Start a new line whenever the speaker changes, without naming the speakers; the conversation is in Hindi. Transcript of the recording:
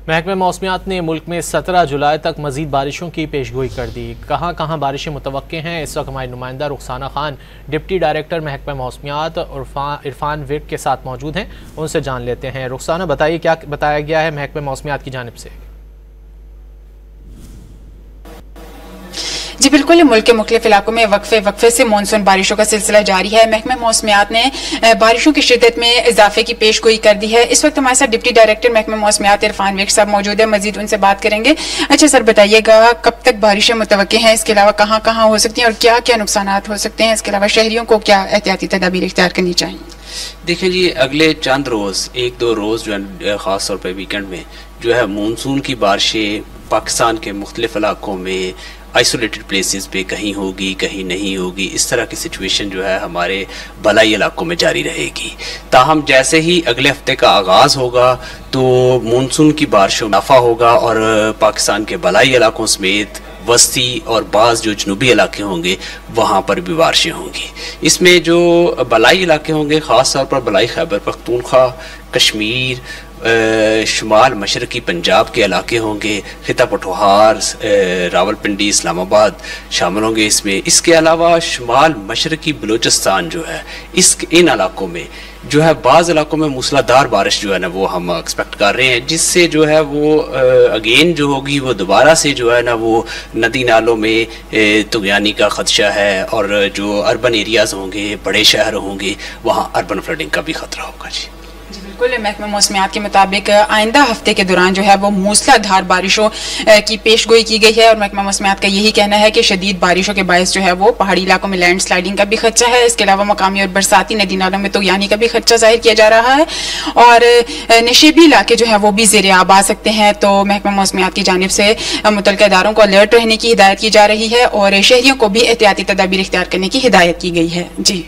महकमे मौसमियात ने मुल्क में 17 जुलाई तक मजीद बारिशों की पेशगोई कर दी। कहाँ कहाँ बारिशें मुतवक्के हैं, इस वक्त हमारी नुमाइंदा रुखसाना खान डिप्टी डायरेक्टर महकमा मौसमियात इरफान विर्क के साथ मौजूद हैं, उनसे जान लेते हैं। रुखसाना, बताइए क्या बताया गया है महकमा मौसमियात की जानिब से।
जी बिल्कुल, मुल्क के मुख्तलिफ इलाकों में वक्फे से मानसून बारिशों का सिलसिला जारी है। महकमा मौसमियात ने बारिशों की शिद्दत में इजाफे की पेशगोई कर दी है। इस वक्त हमारे साथ डिप्टी डायरेक्टर महकमा मौसमियात इरफान विर्क साहब मौजूद है, मजीद उनसे बात करेंगे। अच्छा सर, बताइएगा कब तक बारिशें मुतवक्के हैं, इसके अलावा कहाँ कहाँ हो सकती हैं और क्या क्या नुकसान हो सकते हैं, इसके अलावा शहरियों को क्या एहतियाती तदाबीर इख्तियार करनी चाहिए?
देखिए जी, अगले चंद रोज़, एक दो रोज़ जो है ख़ास तौर पर वीकेंड में जो है मानसून की बारिशें पाकिस्तान के मुख्तलिफ इलाकों में आइसोलेटेड प्लेसेस पे कहीं होगी कहीं नहीं होगी। इस तरह की सिचुएशन जो है हमारे बलाई इलाकों में जारी रहेगी। ताहम जैसे ही अगले हफ्ते का आगाज़ होगा तो मानसून की बारिशों में इजाफा होगा और पाकिस्तान के बलाई इलाकों समेत वस्ती और बाज़ जो जनूबी इलाके होंगे वहाँ पर भी बारिशें होंगी। इसमें जो बलाई इलाके होंगे, ख़ास तौर पर बलाई खैबर पख्तूनख्वा, कश्मीर, शुमाल मशरकी पंजाब के इलाके होंगे, खिता पठोहार, रावलपिंडी, इस्लामाबाद शामिल होंगे इसमें। इसके अलावा शुमाल मशरकी बलूचिस्तान जो है, इन इलाकों में जो है बाज़ इलाकों में मूसलाधार बारिश जो है ना वो हम एक्सपेक्ट कर रहे हैं, जिससे जो है वो अगेन जो होगी वो दोबारा से जो है ना वो नदी नालों में तुगयानी का खदशा है और जो अर्बन एरियाज़ होंगे, बड़े शहर होंगे, वहाँ अर्बन फ्लडिंग का भी खतरा होगा। जी
बिल्कुल, महकमा मौसमियात के मुताबिक आइंदा हफ्ते के दौरान जो है वो मूसलाधार बारिशों की पेशगोई की गई है और महकमा मौसमियात का यही कहना है कि शदीद बारिशों के बायस जो है वो पहाड़ी इलाकों में लैंड स्लाइडिंग का भी खदशा है। इसके अलावा मकामी और बरसाती नदी नालों में तुगयानी का भी खदशा जाहिर किया जा रहा है और नशेबी इलाके जो है वो भी ज़ेरे आब आ सकते हैं। तो महकमा मौसमियात की जानिब से मुतल्लिका इदारों को अलर्ट रहने की हिदायत की जा रही है और शहरियों को भी एहतियाती तदाबीर इख्तियार करने की हिदायत की गई है। जी।